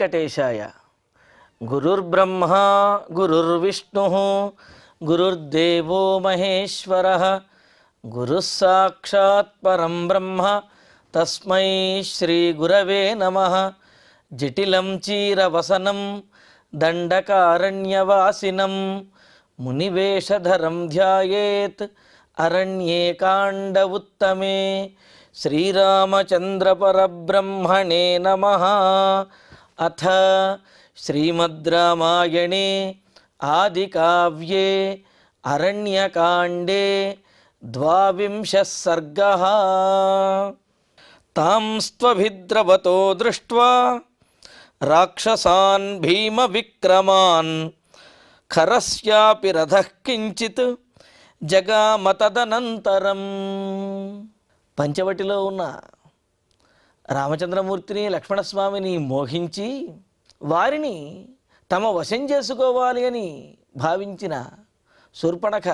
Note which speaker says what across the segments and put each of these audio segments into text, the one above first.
Speaker 1: వెంకటేశాయ. గురుర్బ్రహ్మ గురుర్విష్ణు గురుర్దేవో మహేశ్వరః గురుః సాక్షాత్ పరం బ్రహ్మ తస్మై శ్రీ గురవే నమః. జటిలం చీరవసనం దండకారణ్యవాసినం మునివేషధరం ధ్యాయేత్ అరణ్యేకాండ ఉత్తమే. శ్రీరామచంద్రపరబ్రహ్మణే నమః. అథ శ్రీమద్ రామాయణే ఆదికావ్యే అరణ్యకాండే 22 సర్గః. తాంస్త్వభిద్రవతో దృష్ట్వా రాక్షసాన్ భీమవిక్రమాన్ ఖరస్యాపి రథః కించిత్ జగామతదనంతరం. పంచవటిలో ఉన్న రామచంద్రమూర్తిని లక్ష్మణస్వామిని మోహించి వారిని తమ వశం చేసుకోవాలి అని భావించిన శూర్పణఖ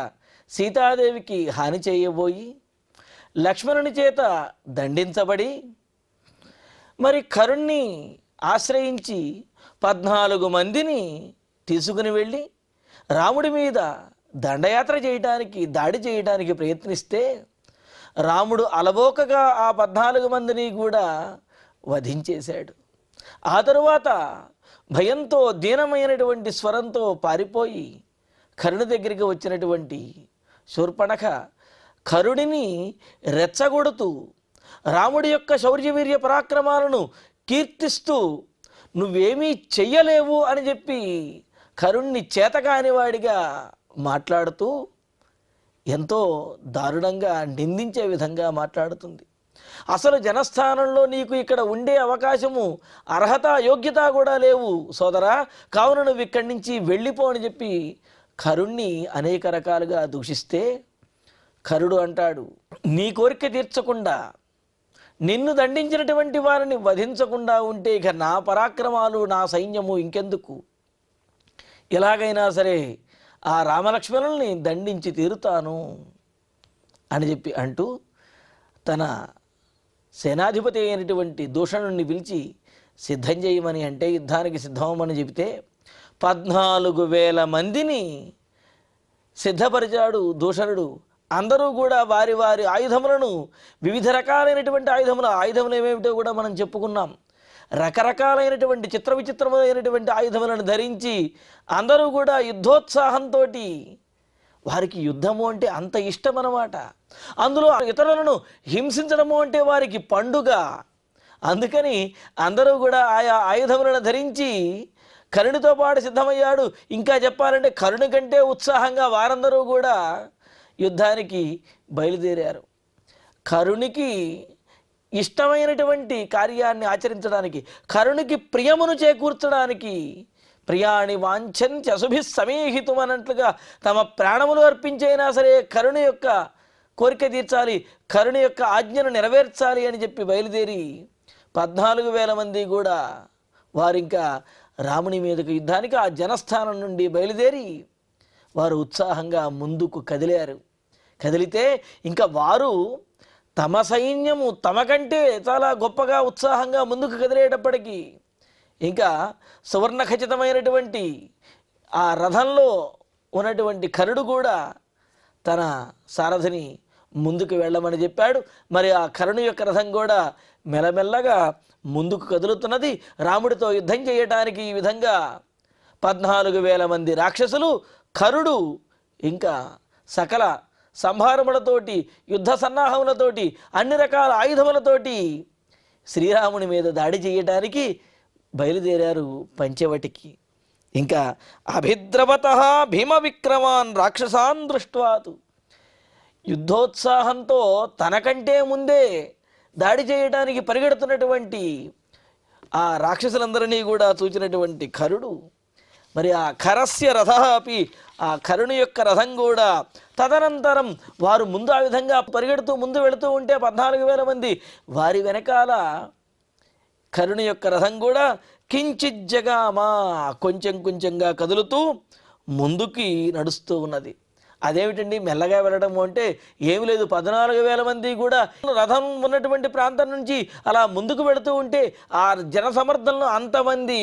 Speaker 1: సీతాదేవికి హాని చేయబోయి లక్ష్మణుని చేత దండించబడి మరి కరుణ్ణి ఆశ్రయించి 14 మందిని తీసుకుని వెళ్ళి రాముడి మీద దండయాత్ర చేయడానికి దాడి చేయడానికి ప్రయత్నిస్తే రాముడు అలవోకగా ఆ 14 మందిని కూడా వధించేశాడు. ఆ తరువాత భయంతో దీనమైనటువంటి స్వరంతో పారిపోయి కరుణ దగ్గరికి వచ్చినటువంటి శూర్పణఖ కరుడిని రెచ్చగొడుతూ రాముడి యొక్క శౌర్యవీర్య పరాక్రమాలను కీర్తిస్తూ నువ్వేమీ చెయ్యలేవు అని చెప్పి కరుణ్ణి చేతకానివాడిగా మాట్లాడుతూ ఎంతో దారుణంగా నిందించే విధంగా మాట్లాడుతుంది. అసలు జనస్థానంలో నీకు ఇక్కడ ఉండే అవకాశము అర్హత యోగ్యత కూడా లేవు సోదరా, కావున నువ్వు ఇక్కడి నుంచి వెళ్ళిపో అని చెప్పి కరుణ్ణి అనేక రకాలుగా దూషిస్తే కరుడు అంటాడు, నీ కోరిక తీర్చకుండా నిన్ను దండించినటువంటి వారిని వధించకుండా ఉంటే ఇక నా పరాక్రమాలు నా సైన్యము ఇంకెందుకు, ఎలాగైనా సరే ఆ రామలక్ష్మణుల్ని దండించి తీరుతాను అని చెప్పి అంటూ తన సేనాధిపతి అయినటువంటి దూషణుణ్ణి పిలిచి సిద్ధం చేయమని అంటే యుద్ధానికి సిద్ధమని చెబితే 14,000 మందిని సిద్ధపరిచాడు దూషణుడు. అందరూ కూడా వారి వారి ఆయుధములను వివిధ రకాలైనటువంటి ఆయుధములు ఏమేమిటో కూడా మనం చెప్పుకున్నాం. రకరకాలైనటువంటి చిత్ర విచిత్రమైనటువంటి ఆయుధములను ధరించి అందరూ కూడా యుద్ధోత్సాహంతో, వారికి యుద్ధము అంటే అంత ఇష్టం అన్నమాట. అందులో ఇతరులను హింసించడము అంటే వారికి పండుగ. అందుకని అందరూ కూడా ఆయా ఆయుధములను ధరించి కరుణితో పాటు సిద్ధమయ్యాడు. ఇంకా చెప్పాలంటే కరుణి కంటే ఉత్సాహంగా వారందరూ కూడా యుద్ధానికి బయలుదేరారు. కరుణికి ఇష్టమైనటువంటి కార్యాన్ని ఆచరించడానికి, కరుణికి ప్రియమును చేకూర్చడానికి ప్రియాణి వాంఛంత్య అశుభి సమీహితం అన్నట్లుగా తమ ప్రాణములు అర్పించైనా సరే కరుణ యొక్క కోరిక తీర్చాలి, కరుణ యొక్క ఆజ్ఞను నెరవేర్చాలి అని చెప్పి బయలుదేరి 14,000 మంది కూడా వారింకా రాముని మీదకు యుద్ధానికి ఆ జనస్థానం నుండి బయలుదేరి వారు ఉత్సాహంగా ముందుకు కదిలితే ఇంకా వారు తమ సైన్యము తమకంటే చాలా గొప్పగా ఉత్సాహంగా ముందుకు కదిలేటప్పటికీ ఇంకా సువర్ణఖచితమైనటువంటి ఆ రథంలో ఉన్నటువంటి కరుడు కూడా తన సారథిని ముందుకు వెళ్ళమని చెప్పాడు. మరి ఆ కరుణు యొక్క రథం కూడా మెల్లమెల్లగా ముందుకు కదులుతున్నది. రాముడితో యుద్ధం చేయటానికి ఈ విధంగా 14,000 మంది రాక్షసులు, కరుడు ఇంకా సకల సంభారములతోటి, యుద్ధ సన్నాహములతోటి, అన్ని రకాల ఆయుధములతోటి శ్రీరాముని మీద దాడి చేయటానికి బయలుదేరారు పంచవటికి. ఇంకా అభిద్రవతః భీమ విక్రమాన్ రాక్షసాన్ దృష్ట్వాతు, యుద్ధోత్సాహంతో తనకంటే ముందే దాడి చేయడానికి పరిగెడుతున్నటువంటి ఆ రాక్షసులందరినీ కూడా చూచినటువంటి కరుడు మరి ఆ ఖరస్య రథ అపి, ఆ కరుణ యొక్క రథం కూడా తదనంతరం వారు ముందు ఆ విధంగా పరిగెడుతూ ముందు వెళుతూ ఉంటే 14,000 మంది వారి వెనకాల కరుణ యొక్క రథం కూడా కించిజ్జగామా కొంచెంగా కదులుతూ ముందుకి నడుస్తూ ఉన్నది. అదేమిటండి మెల్లగా వెళ్ళడము అంటే ఏమి లేదు, 14,000 మంది కూడా రథం ఉన్నటువంటి ప్రాంతం నుంచి అలా ముందుకు వెళుతూ ఉంటే ఆ జనసమర్థంలో అంతమంది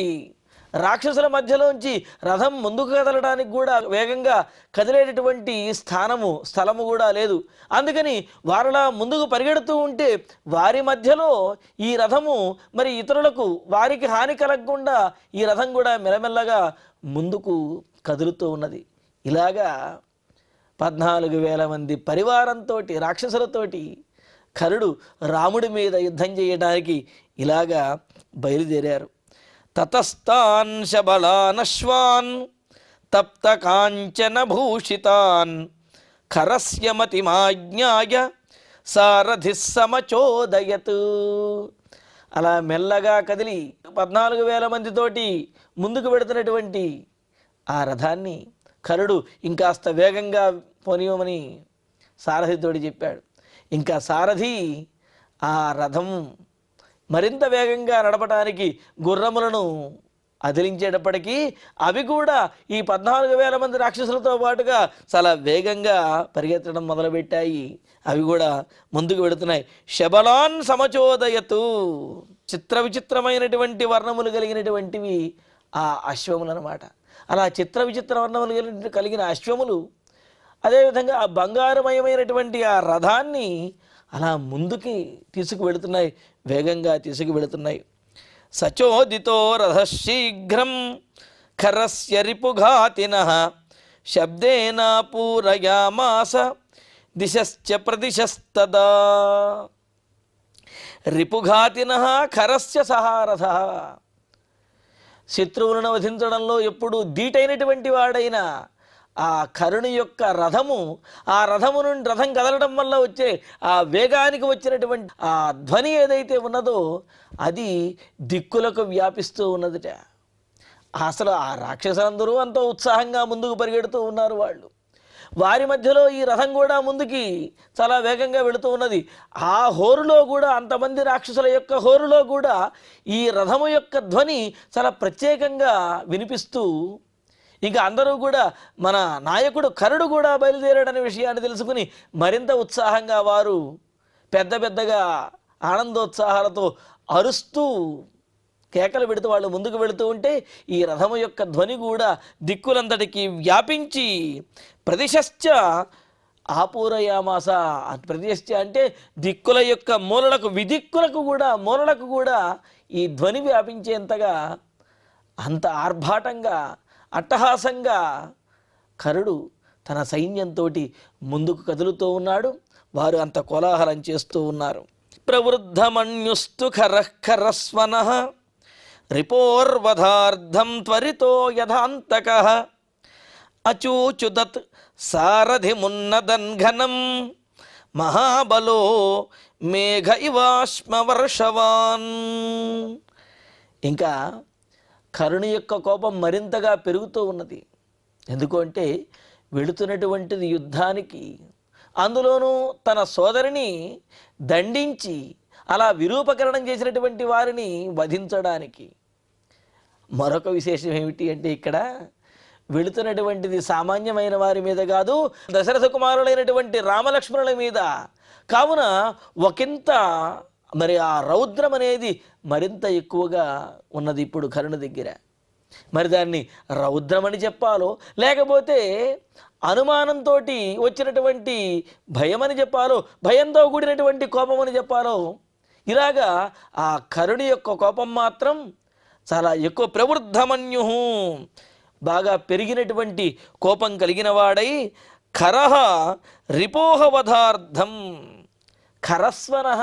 Speaker 1: రాక్షసుల మధ్యలోంచి రథం ముందుకు కదలడానికి కూడా వేగంగా కదిలేటటువంటి స్థలము కూడా లేదు. అందుకని వారలా ముందుకు పరిగెడుతూ ఉంటే వారి మధ్యలో ఈ రథము మరి ఇతరులకు వారికి హాని కలగకుండా ఈ రథం కూడా మెల్లమెల్లగా ముందుకు కదులుతూ ఉన్నది. ఇలాగా 14,000 మంది పరివారంతో రాక్షసులతోటి కరుడు రాముడి మీద యుద్ధం చేయడానికి ఇలాగా బయలుదేరారు. తతస్తాన్ శబలానశ్వాన్ తప్త కాంచన భూషితాన్ ఖరస్య మతిమాజ్ఞాయ సారథి సమచోదయత్. అలా మెల్లగా కదిలి 14,000 మందితోటి ముందుకు వెడుతున్నటువంటి ఆ రథాన్ని కరుడు ఇంకాస్త వేగంగా పోనివ్వమని సారథితోటి చెప్పాడు. ఇంకా సారథి ఆ రథం మరింత వేగంగా నడపడానికి గుర్రములను అదిలించేటప్పటికీ అవి కూడా ఈ 14,000 మంది రాక్షసులతో పాటుగా చాలా వేగంగా పరిగెత్తడం మొదలుపెట్టాయి. అవి కూడా ముందుకు వెళుతున్నాయి. శబలాన్ సమచోదయతు. చిత్ర విచిత్రమైనటువంటి వర్ణములు కలిగినటువంటివి ఆ అశ్వములు అన్నమాట. అలా చిత్ర విచిత్ర వర్ణములు కలిగిన అశ్వములు అదేవిధంగా ఆ బంగారుమయమైనటువంటి ఆ రథాన్ని అలా ముందుకి తీసుకువెళుతున్నాయి, వేగంగా తీసుకువెళుతున్నాయి. సచోదితో రథ శీఘ్రం ఖరస్య రిపుఘాతినః శబ్దేన పూరయామాస దిశశ్చ ప్రదిశస్తదా. రిపుఘాతినః ఖరస్య సహారథః. శత్రువులను వధించడంలో ఎప్పుడు ధీటైనటువంటి వాడైన ఆ కరుణి యొక్క రథము, ఆ రథము నుండి రథం కదలడం వల్ల వచ్చే ఆ వేగానికి వచ్చినటువంటి ఆ ధ్వని ఏదైతే ఉన్నదో అది దిక్కులకు వ్యాపిస్తూ ఉన్నదిట. అసలు ఆ రాక్షసులందరూ అంత ఉత్సాహంగా ముందుకు పరిగెడుతూ ఉన్నారు. వారి మధ్యలో ఈ రథం కూడా ముందుకి చాలా వేగంగా వెళుతూ ఉన్నది. ఆ హోరులో కూడా అంతమంది రాక్షసుల యొక్క హోరులో కూడా ఈ రథము యొక్క ధ్వని చాలా ప్రత్యేకంగా వినిపిస్తూ ఇంకా అందరూ కూడా మన నాయకుడు కరుడు కూడా బయలుదేరాడనే విషయాన్ని తెలుసుకుని మరింత ఉత్సాహంగా వారు పెద్దగా ఆనందోత్సాహాలతో అరుస్తూ కేకలు పెడుతూ వాళ్ళు ముందుకు వెళుతూ ఉంటే ఈ రథము యొక్క ధ్వని కూడా దిక్కులంతటికి వ్యాపించి ప్రదిశశ్చ ఆపూరయామాస. ప్రదిశశ్చ అంటే దిక్కుల యొక్క మూలలకు కూడా ఈ ధ్వని వ్యాపించేంతగా అంత ఆర్భాటంగా అట్టహాసంగా కరుడు తన సైన్యంతో ముందుకు కదులుతూ ఉన్నాడు. వారు అంత కోలాహలం చేస్తూ ఉన్నారు. ప్రవృద్ధమన్యుస్తు ఖరస్వనః రిపోర్వధార్థం త్వరితో యథాంతకః అచూచుదత్ సారథిమున్నదన్ ఘనం మహాబలో మేఘ ఇవాశ్మవర్షవాన్. ఇంకా కరుణి యొక్క కోపం మరింతగా పెరుగుతూ ఉన్నది. ఎందుకంటే వెళుతున్నటువంటిది యుద్ధానికి, అందులోనూ తన సోదరిని దండించి అలా విరూపకరణం చేసినటువంటి వారిని వధించడానికి. మరొక విశేషం ఏమిటి అంటే ఇక్కడ వెళుతున్నటువంటిది సామాన్యమైన వారి మీద కాదు, దశరథ కుమారులైనటువంటి రామలక్ష్మణుల మీద. కావున ఒకంత మరి ఆ రౌద్రం అనేది మరింత ఎక్కువగా ఉన్నది ఇప్పుడు కరుణ దగ్గర. మరి దాన్ని రౌద్రమని చెప్పాలో లేకపోతే అనుమానంతో వచ్చినటువంటి భయమని చెప్పాలో, భయంతో కూడినటువంటి కోపం అని చెప్పాలో, ఇలాగా ఆ కరుణి యొక్క కోపం మాత్రం చాలా ఎక్కువ. ప్రవృద్ధమన్యు బాగా పెరిగినటువంటి కోపం కలిగిన వాడై ఖరః రిపోహవధార్థం. ఖరస్వనః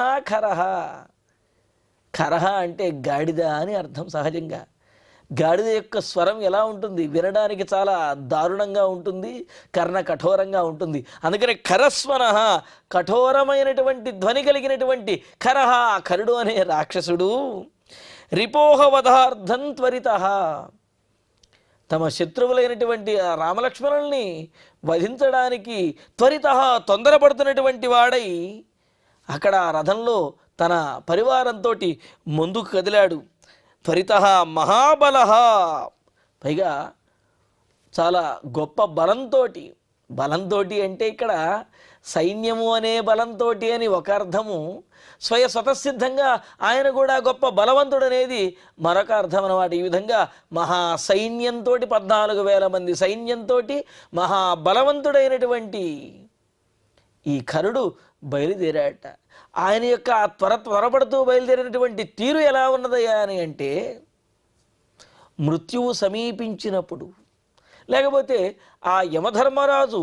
Speaker 1: ఖరః అంటే గాడిద అని అర్థం. సహజంగా గాడిద యొక్క స్వరం ఎలా ఉంటుంది, వినడానికి చాలా దారుణంగా ఉంటుంది, కర్ణ కఠోరంగా ఉంటుంది. అందుకని ఖరస్వనః కఠోరమైనటువంటి ధ్వని కలిగినటువంటి ఖరః కరుడు అనే రాక్షసుడు రిపోహవధార్థం త్వరితః తమ శత్రువులైనటువంటి రామలక్ష్మణుల్ని వధించడానికి త్వరితః తొందరపడుతున్నటువంటి వాడై అక్కడ రథంలో తన పరివారంతో ముందుకు కదిలాడు. త్వరితః మహాబలః, పైగా చాలా గొప్ప బలంతో బలంతో అంటే ఇక్కడ సైన్యము అనే బలంతో అని ఒక అర్థము, స్వతసిద్ధంగా ఆయన కూడా గొప్ప బలవంతుడు అనేది మరొక అర్థం అన్నమాట. ఈ విధంగా మహాసైన్యంతో 14,000 మంది సైన్యంతో మహాబలవంతుడైనటువంటి ఈ కరుడు బయలుదేరాట. ఆయన యొక్క త్వరపడుతూ బయలుదేరినటువంటి తీరు ఎలా ఉన్నదయ్యా అని అంటే, మృత్యువు సమీపించినప్పుడు, లేకపోతే ఆ యమధర్మరాజు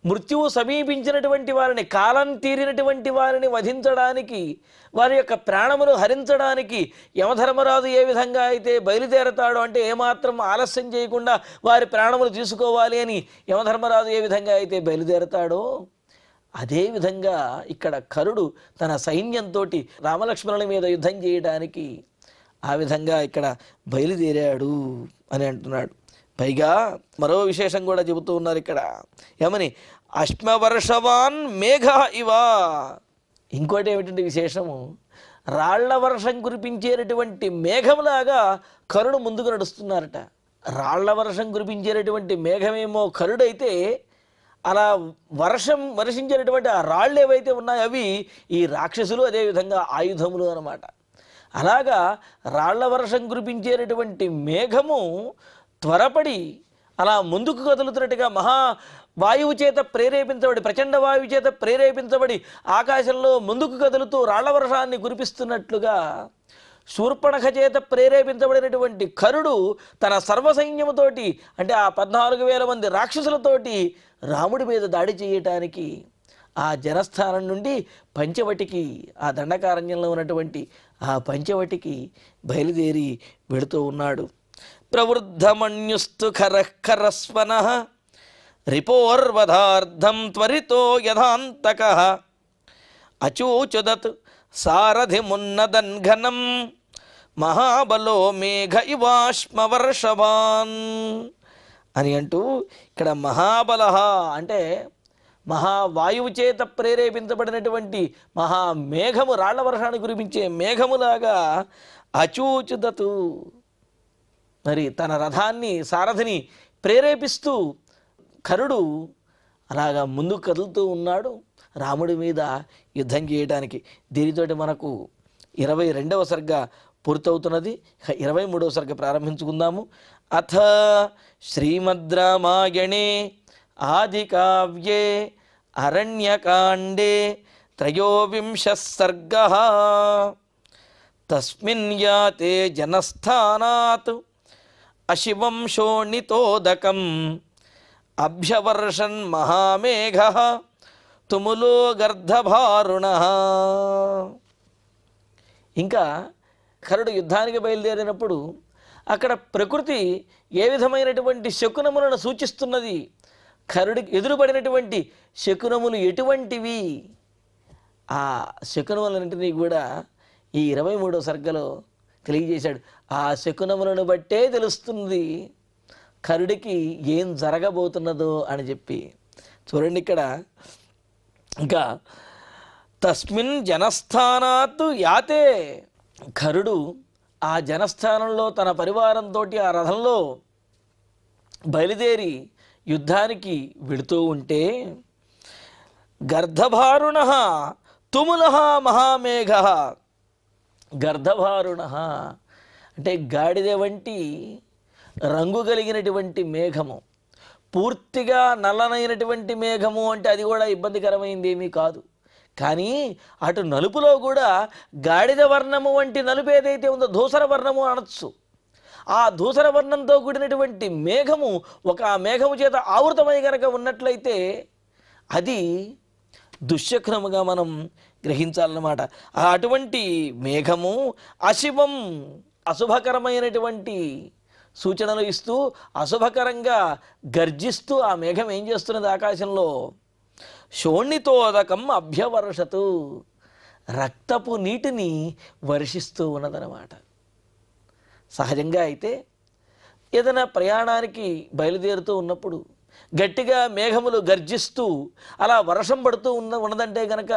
Speaker 1: మృత్యువు సమీపించినటువంటి వారిని, కాలం తీరినటువంటి వారిని వధించడానికి, వారి యొక్క ప్రాణములు హరించడానికి యమధర్మరాజు ఏ విధంగా అయితే బయలుదేరతాడో, అంటే ఏమాత్రం ఆలస్యం చేయకుండా వారి ప్రాణములు తీసుకోవాలి అని యమధర్మరాజు ఏ విధంగా అయితే బయలుదేరతాడో, అదేవిధంగా ఇక్కడ కరుడు తన సైన్యంతో రామలక్ష్మణుల మీద యుద్ధం చేయడానికి ఆ విధంగా ఇక్కడ బయలుదేరాడు అని అంటున్నాడు. పైగా మరో విశేషం కూడా చెబుతూ ఉన్నారు ఇక్కడ. ఏమని? అశ్మవర్షవాన్ మేఘ ఇవా. ఇంకోటి ఏమిటంటే విశేషము, రాళ్ల వర్షం కురిపించేటటువంటి మేఘంలాగా కరుడు ముందుకు నడుస్తున్నారట. రాళ్ల వర్షం కురిపించేటటువంటి మేఘమేమో కరుడైతే, అలా వర్షించేటటువంటి ఆ రాళ్ళు ఏవైతే ఉన్నాయో అవి ఈ రాక్షసులు, అదేవిధంగా ఆయుధములు అన్నమాట. అలాగా రాళ్ల వర్షం కురిపించేటటువంటి మేఘము త్వరపడి అలా ముందుకు కదులుతున్నట్టుగా మహావాయువు చేత ప్రేరేపించబడి, ప్రచండ వాయువు చేత ప్రేరేపించబడి ఆకాశంలో ముందుకు కదులుతూ రాళ్ల వర్షాన్ని కురిపిస్తున్నట్లుగా శూర్పణఖ చేత ప్రేరేపించబడినటువంటి కరుడు తన సర్వసైన్యముతోటి, అంటే ఆ 14,000 మంది రాక్షసులతోటి రాముడి మీద దాడి చేయటానికి ఆ జనస్థానం నుండి పంచవటికి, ఆ దండకారణ్యంలో ఉన్నటువంటి ఆ పంచవటికి బయలుదేరి వెళుతూ ఉన్నాడు. ప్రవృద్ధమన్యుస్తు ఖరస్వనః రిపోర్వధార్థం త్వరితో యథాంతకః అచూచుదత్ సారథిమున్నదన్ ఘనం మహాబలో మేఘ ఇవాశ్మవర్షవాన్ అని అంటూ ఇక్కడ మహాబలః అంటే మహావాయువు చేత ప్రేరేపించబడినటువంటి మహామేఘము, రాళ్ల వర్షాన్ని కురిపించే మేఘములాగా అచూచుదతు, మరి తన రథాన్ని, సారథిని ప్రేరేపిస్తూ కరుడు అలాగా ముందుకు కదులుతూ ఉన్నాడు రాముడి మీద యుద్ధం చేయడానికి. దీనితోటి మనకు 22వ సర్గ పూర్తవుతున్నది. 23వ సర్గ ప్రారంభించుకుందాము. అథ శ్రీమద్ రామాయణే ఆదికావ్యే అరణ్యకాండే 23వ సర్గః. తస్మిన్ యాతే జనస్థానాత్ అశివం శోణితోదకం అభ్యవర్షన్ మహామేఘః తుములో గర్ధభారుణః. ఇంకా కరుడు యుద్ధానికి బయలుదేరినప్పుడు అక్కడ ప్రకృతి ఏ విధమైనటువంటి శకునములను సూచిస్తున్నది, కరుడికి ఎదురుపడినటువంటి శకునములు ఎటువంటివి, ఆ శకునములన్నింటినీ కూడా ఈ 23వ సర్గలో తెలియజేశాడు. ఆ శకునములను బట్టే తెలుస్తుంది కరుడికి ఏం జరగబోతున్నదో అని చెప్పి. చూడండి ఇక్కడ ఇంకా తస్మిన్ జనస్థానాత్తు యాతే, కరుడు ఆ జనస్థానంలో తన పరివారంతో ఆ రథంలో బయలుదేరి యుద్ధానికి వెళుతూ ఉంటే గర్ధభారుణ తుముల మహామేఘ. గర్ధభారుణ అంటే గాడిద వంటి రంగు కలిగినటువంటి మేఘము, పూర్తిగా నల్లనైనటువంటి మేఘము అంటే అది కూడా ఇబ్బందికరమైంది ఏమీ కాదు. కానీ అటు నలుపులో కూడా గాడిద వర్ణము వంటి నలుపు ఏదైతే ఉందో ధూసర వర్ణము అనొచ్చు. ఆ ధూసర వర్ణంతో కూడినటువంటి మేఘము ఒక మేఘము చేత ఆవృతమై కనుక ఉన్నట్లయితే అది దుశ్శకునముగా మనం గ్రహించాలన్నమాట. అటువంటి మేఘము అశివం, అశుభకరమైనటువంటి సూచనలు ఇస్తూ అశుభకరంగా గర్జిస్తూ ఆ మేఘం ఏం చేస్తున్నది, ఆకాశంలో శోణితోదకం అభ్యవర్షతు, రక్తపు నీటిని వర్షిస్తూ ఉన్నదన్నమాట. సహజంగా అయితే ఏదైనా ప్రయాణానికి బయలుదేరుతూ ఉన్నప్పుడు గట్టిగా మేఘములు గర్జిస్తూ అలా వర్షం పడుతూ ఉన్నదంటే కనుక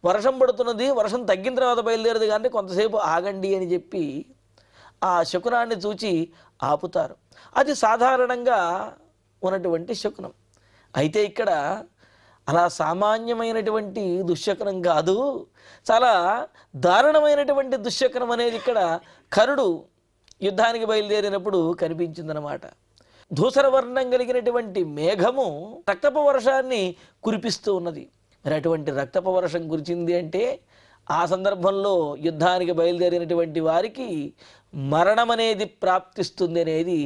Speaker 1: వర్షం పడుతున్నది, వర్షం తగ్గిన తర్వాత బయలుదేరదు కానీ కొంతసేపు ఆగండి అని చెప్పి ఆ శకునాన్ని చూచి ఆపుతారు. అది సాధారణంగా ఉన్నటువంటి శకునం. అయితే ఇక్కడ అలా సామాన్యమైనటువంటి దుశ్శకునం కాదు, చాలా దారుణమైనటువంటి దుశ్శకునం అనేది ఇక్కడ కరుడు యుద్ధానికి బయలుదేరినప్పుడు కనిపించిందనమాట. ధూసర వర్ణం కలిగినటువంటి మేఘము రక్తపు వర్షాన్ని కురిపిస్తూ ఉన్నది. మరి అటువంటి రక్తపు వర్షం కురిచింది అంటే ఆ సందర్భంలో యుద్ధానికి బయలుదేరినటువంటి వారికి మరణం అనేది ప్రాప్తిస్తుంది అనేది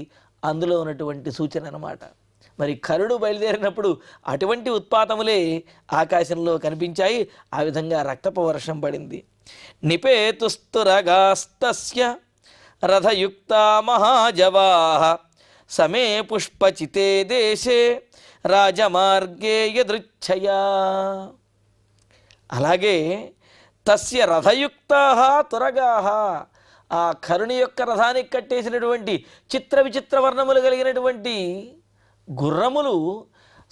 Speaker 1: అందులో ఉన్నటువంటి సూచన అన్నమాట. మరి కరుడు బయలుదేరినప్పుడు అటువంటి ఉత్పాతములే ఆకాశంలో కనిపించాయి. ఆ విధంగా రక్తపు వర్షం పడింది. నిపేతుస్తురగాస్తస్య రథయుక్తా మహాజవాః సమే పుష్పచితే దేశే రాజమార్గే యదృచ్ఛయా. అలాగే తస్య రథయుక్తాః తురగాః, ఆ కరుణి యొక్క రథానికి కట్టేసినటువంటి చిత్ర విచిత్ర వర్ణములు కలిగినటువంటి గుర్రములు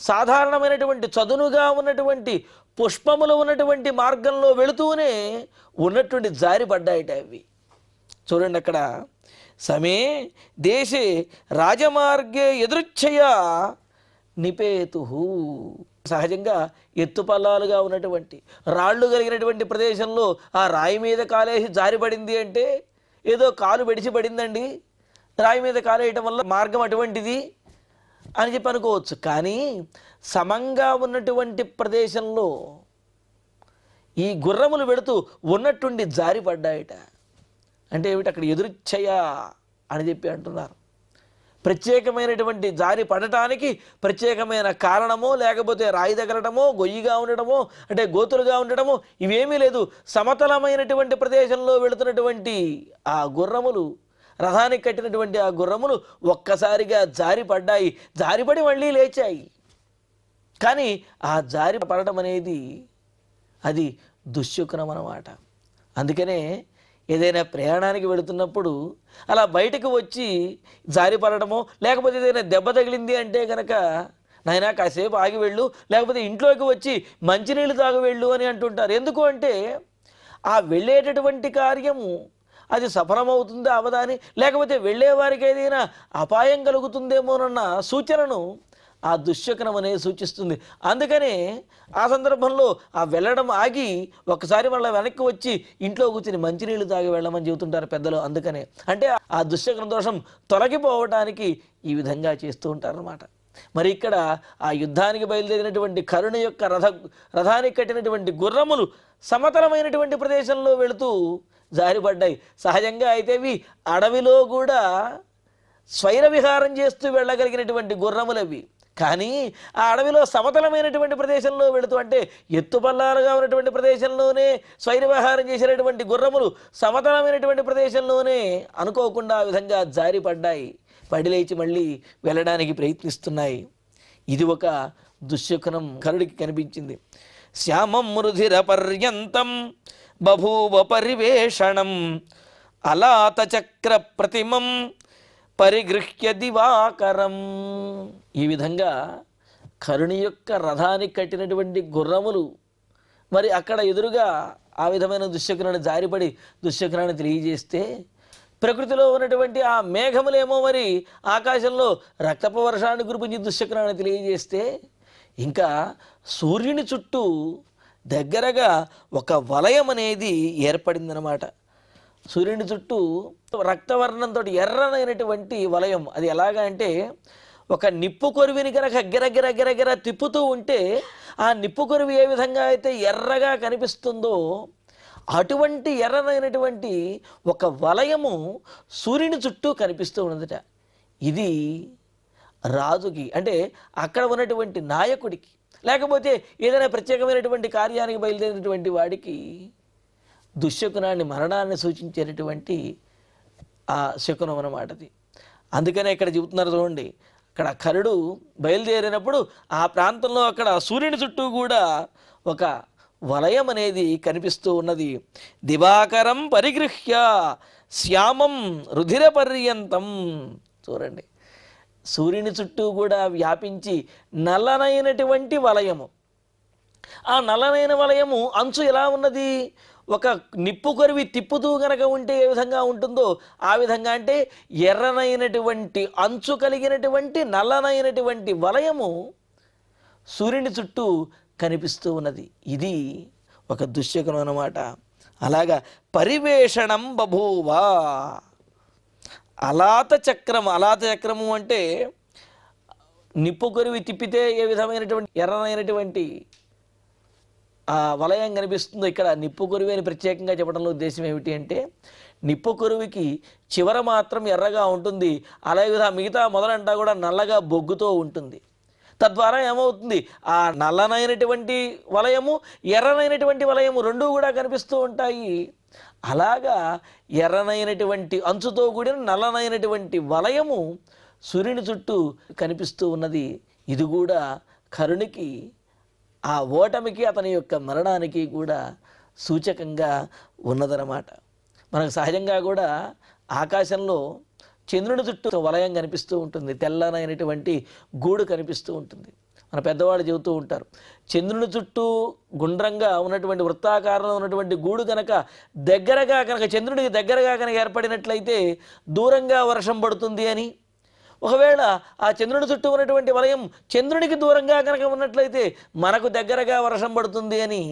Speaker 1: సాధారణమైనటువంటి చదునుగా ఉన్నటువంటి పుష్పములు ఉన్నటువంటి మార్గంలో వెళుతూనే ఉన్నటువంటి జారిపడ్డాయిట అవి. చూడండి అక్కడ సమే దేశే రాజమార్గే యదృచ్ఛయా నిపేతు. సహజంగా ఎత్తుపల్లాలుగా ఉన్నటువంటి రాళ్ళు కలిగినటువంటి ప్రదేశంలో ఆ రాయి మీద కాలేసి జారిపడింది అంటే ఏదో కాలు బెడిసి పడిందండి, రాయి మీద కాలేయటం వల్ల మార్గం అటువంటిది అని చెప్పి అనుకోవచ్చు. కానీ సమంగా ఉన్నటువంటి ప్రదేశంలో ఈ గుర్రములు వెళుతూ ఉన్నట్టుండి జారిపడ్డాయట. అంటే ఏమిటి, అక్కడ ఎదురుచ్ఛయా అని చెప్పి అంటున్నారు. ప్రత్యేకమైనటువంటి జారి పడటానికి ప్రత్యేకమైన కారణమో, లేకపోతే రాయి తగలటమో, గొయ్యిగా ఉండటమో, అంటే గోతులుగా ఉండటమో ఇవేమీ లేదు. సమతలమైనటువంటి ప్రదేశంలో వెళుతున్నటువంటి ఆ గుర్రములు, రథానికి కట్టినటువంటి ఆ గుర్రములు ఒక్కసారిగా జారిపడ్డాయి. జారిపడి మళ్ళీ లేచాయి. కానీ ఆ జారి పడటం అనేది అది దుశ్శకునం అన్నమాట. అందుకనే ఏదైనా ప్రయాణానికి వెళుతున్నప్పుడు అలా బయటకు వచ్చి జారిపడటమో, లేకపోతే ఏదైనా దెబ్బ తగిలింది అంటే కనుక నాయనా కాసేపు ఆగి వెళ్ళు, లేకపోతే ఇంట్లోకి వచ్చి మంచినీళ్ళు తాగు వెళ్ళు అని అంటుంటారు. ఎందుకు అంటే ఆ వెళ్ళేటటువంటి కార్యము అది సఫలమవుతుందా అవదా అని, లేకపోతే వెళ్ళేవారికి ఏదైనా అపాయం కలుగుతుందేమోనన్న సూచనను ఆ దుశ్శకునం అనేది సూచిస్తుంది. అందుకనే ఆ సందర్భంలో ఆ వెళ్ళడం ఆగి ఒకసారి మళ్ళీ వెనక్కి వచ్చి ఇంట్లో కూర్చుని మంచినీళ్ళు తాగి వెళ్ళమని చెబుతుంటారు పెద్దలు. అందుకనే అంటే ఆ దుశ్శకున దోషం తొలగిపోవటానికి ఈ విధంగా చేస్తూ ఉంటారన్నమాట. మరి ఇక్కడ ఆ యుద్ధానికి బయలుదేరినటువంటి కరుణ యొక్క రథానికి కట్టినటువంటి గుర్రములు సమతలమైనటువంటి ప్రదేశంలో వెళుతూ జారిపడ్డాయి. సహజంగా అయితే ఇవి అడవిలో కూడా స్వైర విహారం చేస్తూ వెళ్ళగలిగినటువంటి గుర్రములవి. కానీ ఆ అడవిలో సమతలమైనటువంటి ప్రదేశంలో వెళుతూ, అంటే ఎత్తుపల్లాలుగా ఉన్నటువంటి ప్రదేశంలోనే స్వైర విహారం చేసినటువంటి గుర్రములు సమతలమైనటువంటి ప్రదేశంలోనే అనుకోకుండా ఆ విధంగా జారిపడ్డాయి. పడి లేచి మళ్ళీ వెళ్ళడానికి ప్రయత్నిస్తున్నాయి. ఇది ఒక దుశ్శకునం కరుడికి కనిపించింది. శ్యామం రుధిర పర్యంతం బభూవ పరివేషణం అలాత చక్ర ప్రతిమం పరిగృహ్య దివాకరం. ఈ విధంగా కరుణి యొక్క రథానికి కట్టినటువంటి గుర్రములు మరి అక్కడ ఎదురుగా ఆ విధమైన దుశ్శకునాన్ని జారిపడి దుశ్శకునాన్ని తెలియజేస్తే, ప్రకృతిలో ఉన్నటువంటి ఆ మేఘములేమో మరి ఆకాశంలో రక్తపు వర్షాన్ని కురిపించి దుశ్శకునాన్ని తెలియజేస్తే, ఇంకా సూర్యుని చుట్టూ దగ్గరగా ఒక వలయం అనేది ఏర్పడిందనమాట. సూర్యుని చుట్టూ రక్తవర్ణంతో ఎర్రనైనటువంటి వలయం. అది ఎలాగా అంటే ఒక నిప్పు కొరివిని కనుక గిరగిర గిరగిర తిప్పుతూ ఉంటే ఆ నిప్పు కొరివి ఏ విధంగా అయితే ఎర్రగా కనిపిస్తుందో అటువంటి ఎర్రనైనటువంటి ఒక వలయము సూర్యుని చుట్టూ కనిపిస్తూ ఉన్నదట. ఇది రాజుకి, అంటే అక్కడ ఉన్నటువంటి నాయకుడికి, లేకపోతే ఏదైనా ప్రత్యేకమైనటువంటి కార్యానికి బయలుదేరినటువంటి వాడికి దుశ్శకునాన్ని, మరణాన్ని సూచించేటటువంటి ఆ శకునం అన్నమాటది. అందుకనే ఇక్కడ చెబుతున్నారు చూడండి, అక్కడ కరుడు బయలుదేరినప్పుడు ఆ ప్రాంతంలో అక్కడ సూర్యుని చుట్టూ కూడా ఒక వలయం అనేది కనిపిస్తూ ఉన్నది. దివాకరం పరిగృహ్య శ్యామం రుధిర పర్యంతం. చూడండి, సూర్యుని చుట్టూ కూడా వ్యాపించి నల్లనైనటువంటి వలయము. ఆ నల్లనైన వలయము అంచు ఎలా ఉన్నది, ఒక నిప్పు కొరివి తిప్పుతూ గనక ఉంటే ఏ విధంగా ఉంటుందో ఆ విధంగా, అంటే ఎర్రనైనటువంటి అంచు కలిగినటువంటి నల్లనైనటువంటి వలయము సూర్యుని చుట్టూ కనిపిస్తూ ఉన్నది. ఇది ఒక దుశ్శకునం అన్నమాట. అలాగా పరివేషణం బభూవా. అలాత చక్రము అంటే నిప్పు కొరివి తిప్పితే ఏ విధమైనటువంటి ఎర్రనైనటువంటి ఆ వలయం కనిపిస్తుందో, ఇక్కడ నిప్పు కొరివి అని ప్రత్యేకంగా చెప్పడంలో ఉద్దేశం ఏమిటి అంటే, నిప్పు కొరువికి చివర మాత్రం ఎర్రగా ఉంటుంది, అలాగే మిగతా మొదలంతా కూడా నల్లగా బొగ్గుతూ ఉంటుంది. తద్వారా ఏమవుతుంది, ఆ నల్లనైనటువంటి వలయము ఎర్రనైనటువంటి వలయము రెండూ కూడా కనిపిస్తూ ఉంటాయి. అలాగా ఎర్రనైనటువంటి అంచుతో కూడిన నల్లనైనటువంటి వలయము సూర్యుని చుట్టూ కనిపిస్తూ ఉన్నది. ఇది కూడా కరునికి, ఆ ఓటమికి, అతని యొక్క మరణానికి కూడా సూచకంగా ఉన్నదన్నమాట. మనకు సహజంగా కూడా ఆకాశంలో చంద్రుని చుట్టూ వలయం కనిపిస్తూ ఉంటుంది, తెల్లనైనటువంటి గూడు కనిపిస్తూ ఉంటుంది. మన పెద్దవాళ్ళు చెబుతూ ఉంటారు, చంద్రుని చుట్టూ గుండ్రంగా ఉన్నటువంటి వృత్తాకారంలో ఉన్నటువంటి గూడు కనుక చంద్రుడికి దగ్గరగా కనుక ఏర్పడినట్లయితే దూరంగా వర్షం పడుతుంది అని, ఒకవేళ ఆ చంద్రుని చుట్టూ ఉన్నటువంటి వలయం చంద్రునికి దూరంగా కనుక ఉన్నట్లయితే మనకు దగ్గరగా వర్షం పడుతుంది అని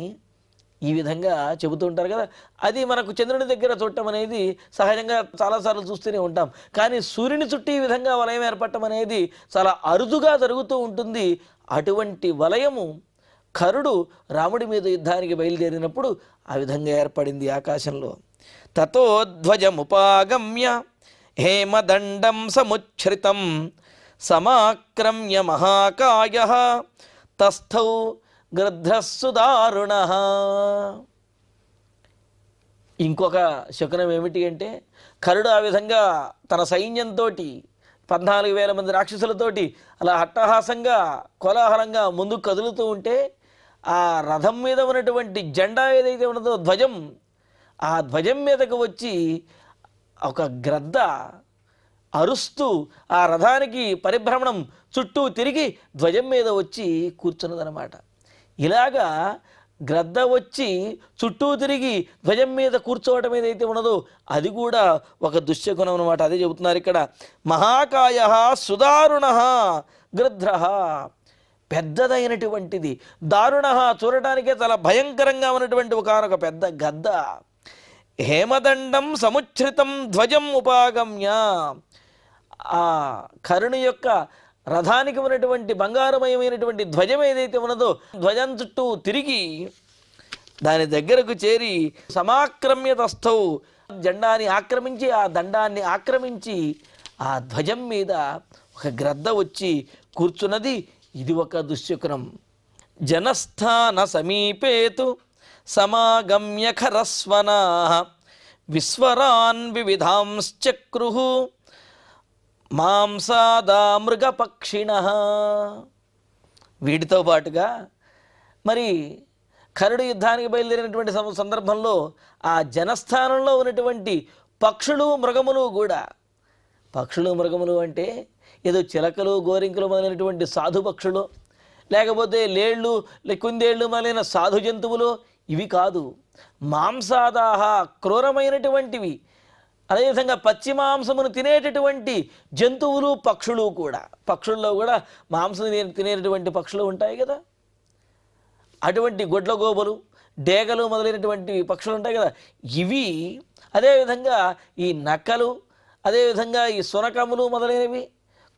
Speaker 1: ఈ విధంగా చెబుతూ ఉంటారు కదా. అది మనకు చంద్రుని దగ్గర చూడటం అనేది సహజంగా చాలాసార్లు చూస్తూనే ఉంటాం. కానీ సూర్యుని చుట్టూ ఈ విధంగా వలయం ఏర్పడటం అనేది చాలా అరుదుగా జరుగుతూ ఉంటుంది. అటువంటి వలయము కరుడు రాముడి మీద యుద్ధానికి బయలుదేరినప్పుడు ఆ విధంగా ఏర్పడింది ఆకాశంలో. తతో ధ్వజముపాగమ్య హేమదండం సముచ్ఛ్రితం సమాక్రమ్య మహాకాయః తస్థౌ గృధ్రస్సు దారుణః. ఇంకొక శకునం ఏమిటి అంటే, కరుడు ఆ విధంగా తన సైన్యంతో 14,000 మంది రాక్షసులతోటి అలా అట్టహాసంగా కోలాహలంగా ముందుకు కదులుతూ ఉంటే, ఆ రథం మీద ఉన్నటువంటి జెండా ఏదైతే ఉన్నదో ధ్వజం, ఆ ధ్వజం మీదకు వచ్చి ఒక గ్రద్ద అరుస్తూ ఆ రథానికి పరిభ్రమణం చుట్టూ తిరిగి ధ్వజం మీద వచ్చి కూర్చున్నదనమాట. ఇలాగా గ్రద్ద వచ్చి చుట్టూ తిరిగి ధ్వజం మీద కూర్చోవటం ఏదైతే ఉన్నదో అది కూడా ఒక దుశ్శకునం అనమాట. అదే చెబుతున్నారు ఇక్కడ. మహాకాయ సుదారుణ గృధ్ర, పెద్దదైనటువంటిది, దారుణ చూడటానికే చాలా భయంకరంగా ఉన్నటువంటి ఒకనొక పెద్ద గద్ద. హేమదండం సముచ్ఛ్రితం ధ్వజం ఉపాగమ్య, ఆ కరుణి యొక్క రథానికి ఉన్నటువంటి బంగారుమయమైనటువంటి ధ్వజం ఏదైతే ఉన్నదో ధ్వజం చుట్టూ తిరిగి దాని దగ్గరకు చేరి సమాక్రమ్య తస్థౌ, జెండాని ఆక్రమించి, ఆ దండాన్ని ఆక్రమించి ఆ ధ్వజం మీద ఒక గ్రద్ద వచ్చి కూర్చున్నది. ఇది ఒక దుశ్శకునం. జనస్థాన సమీపేతు సమాగమ్య ఖరస్వనాః విస్వరాన్ వివిధాంశ్చక్రుః మాంసాదా మృగపక్షిణః. వీటితో పాటుగా మరి కరుడు యుద్ధానికి బయలుదేరినటువంటి సందర్భంలో ఆ జనస్థానంలో ఉన్నటువంటి పక్షులు మృగములు కూడా, పక్షులు మృగములు అంటే ఏదో చిలకలు గోరింకలు మొదలైనటువంటి సాధు పక్షులు, లేకపోతే లేళ్ళు కుందేళ్ళు మొదలైన సాధు జంతువులు, ఇవి కాదు. మాంసాదాహ, క్రూరమైనటువంటివి, అదేవిధంగా పచ్చి మాంసమును తినేటటువంటి జంతువులు పక్షులు కూడా. పక్షుల్లో కూడా మాంసం తినేటటువంటి పక్షులు ఉంటాయి కదా, అటువంటి గొడ్లగోబలు, డేగలు మొదలైనటువంటి పక్షులు ఉంటాయి కదా, ఇవి. అదేవిధంగా ఈ నక్కలు, అదేవిధంగా ఈ సునకములు మొదలైనవి,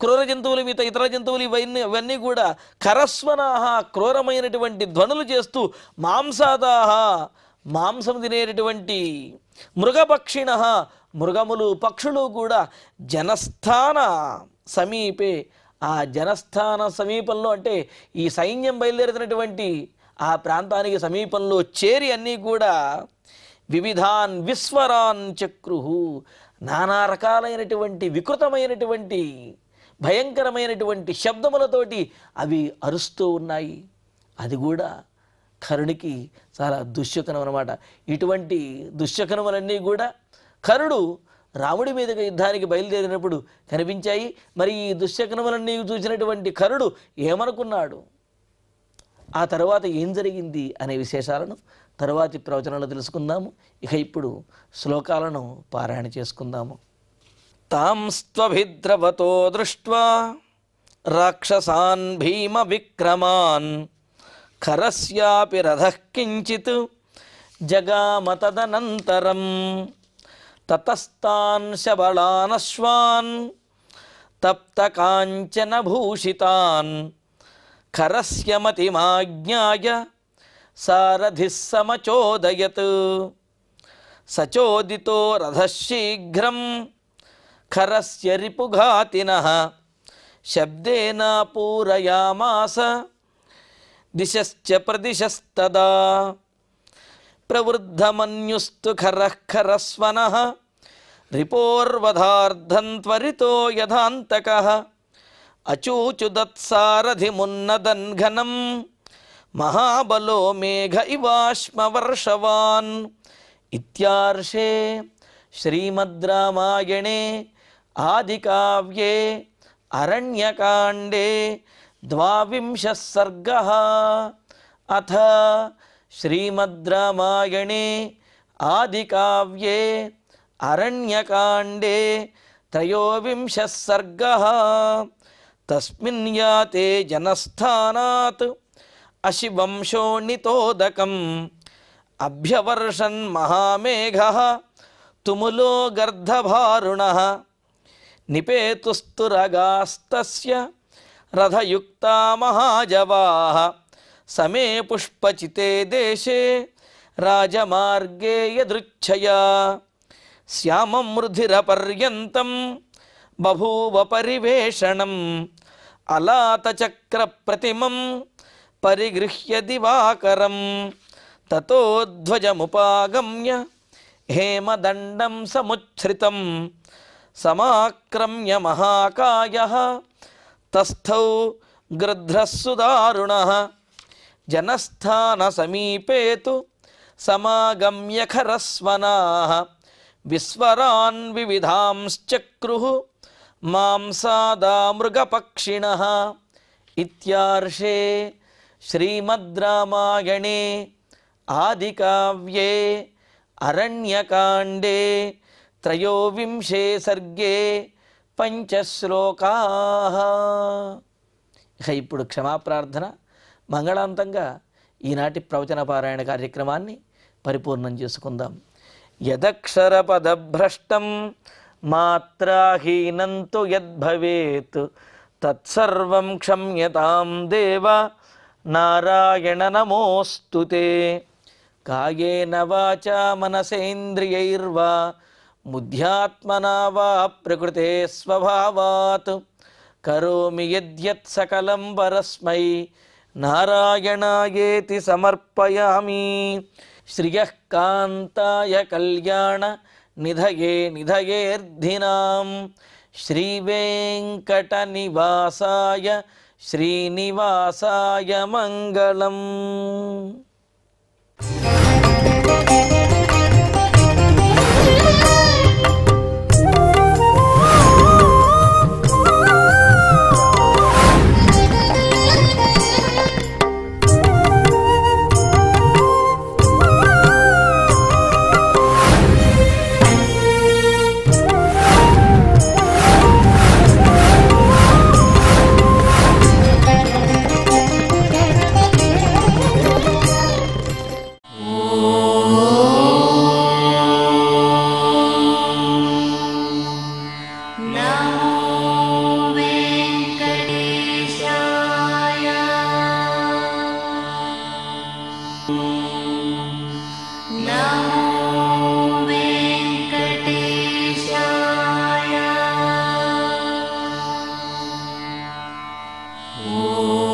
Speaker 1: క్రూర జంతువులు, మిగతా ఇతర జంతువులు ఇవన్నీ కూడా కరస్వనాహ, క్రూరమైనటువంటి ధ్వనులు చేస్తూ, మాంసాదాహ, మాంసం తినేటటువంటి, మృగపక్షిణ, మృగములు పక్షులు కూడా జనస్థాన సమీపే, ఆ జనస్థాన సమీపంలో అంటే ఈ సైన్యం బయలుదేరుతున్నటువంటి ఆ ప్రాంతానికి సమీపంలో చేరి అన్నీ కూడా వివిధాన్ విస్వరాన్ చక్రుహు, నానా రకాలైనటువంటి వికృతమైనటువంటి భయంకరమైనటువంటి శబ్దములతోటి అవి అరుస్తూ ఉన్నాయి. అది కూడా కరుడికి చాలా దుశ్శకునం అన్నమాట. ఇటువంటి దుశ్శకునములన్నీ కూడా కరుడు రాముడి మీదుగా యుద్ధానికి బయలుదేరినప్పుడు కనిపించాయి. మరి ఈ దుశ్శకునములన్నీ చూసినటువంటి కరుడు ఏమనుకున్నాడు, ఆ తర్వాత ఏం జరిగింది అనే విశేషాలను తరువాతి ప్రవచనంలో తెలుసుకుందాము. ఇక ఇప్పుడు శ్లోకాలను పారాయణ చేసుకుందాము. తాంస్త్వభిద్రవతో దృష్ట్వా రాక్షసాన్ భీమ విక్రమాన్ ఖరస్యాపి రథః కించిత్ జగామ తదనంతరం తతస్తాన్ శబళానశ్వాన్ తప్త కాంచన భూషితాన్ ఖరస్య మతిమాజ్ఞాయ సారథిః సమచోదయత్ సచోదితో రథః శీఘ్రం ఖరస్య రిపుఘాతినః శబ్దేన పూరయామాస దిశశ్చ ప్రదిశస్తదా ప్రవృద్ధమన్యుస్తు ఖరః ఖరస్వనః రిపోర్వధార్ధం త్వరితో యథాంతకః అచూచుదత్సారథిమున్నదన్ ఘనం మహాబలో మేఘ ఇవాశ్మవర్షవాన్. ఇత్యార్షే శ్రీమద్ రామాయణే ఆదికావ్యే అరణ్యకాండే 12వ సర్గః. అథ శ్రీమద్ రామాయణే ఆదికావ్యే అరణ్యకాండే 13వ సర్గః. తస్మిన్ యాతే జనస్థానాత్ అశివం శోణితోదకం అభ్యవర్షన్ మహామేఘః తుములో గర్ధభారుణః నిపేతుస్తురగాస్తస్య రథయుక్తా మహాజవాః సమే పుష్పచితే దేశే రాజమార్గే యదృచ్ఛయా శ్యామం రుధిరపర్యంతం బభూవ పరివేషణం అలాతచక్ర ప్రతిమం పరిగృహ్య దివాకరం తతో ధ్వజముపాగమ్య హేమదండం సముచ్ఛ్రితం సమాక్రమ్య మహాకాయః తస్థౌ గృధ్రస్సుదారుణః జనస్థాన సమీపే తు సమాగమ్య ఖరస్వనాః విస్వరాన్ వివిధాంశ్చక్రుః మాంసాదా మృగపక్షిణః. ఇత్యార్షే శ్రీమద్ రామాయణే ఆదికావ్యే అరణ్యకాండే 13వ సర్గే 5 శ్లోకాః. ఇక ఇప్పుడు క్షమాప్రార్థన మంగళాంతంగా ఈనాటి ప్రవచన పారాయణ కార్యక్రమాన్ని పరిపూర్ణం చేసుకుందాం. యదక్షరపదభ్రష్టం మాత్రాహీనం తు యద్భవేత్ తత్సర్వం క్షమ్యతాం దేవ నారాయణ నమోస్తుతే. కాయేన వాచా మనసేంద్రియైర్వా బుద్ధ్యాత్మనా వా ప్రకృతే స్వభావాత్ కరోమి యద్యత్ సకలం పరస్మై నారాయణాయేతి సమర్పయామి. శ్రియః కాంతాయ కళ్యాణ నిధయే నిధయేర్ధినాం శ్రీవేంకట నివాసాయ శ్రీనివాసాయ మంగళం.
Speaker 2: Oh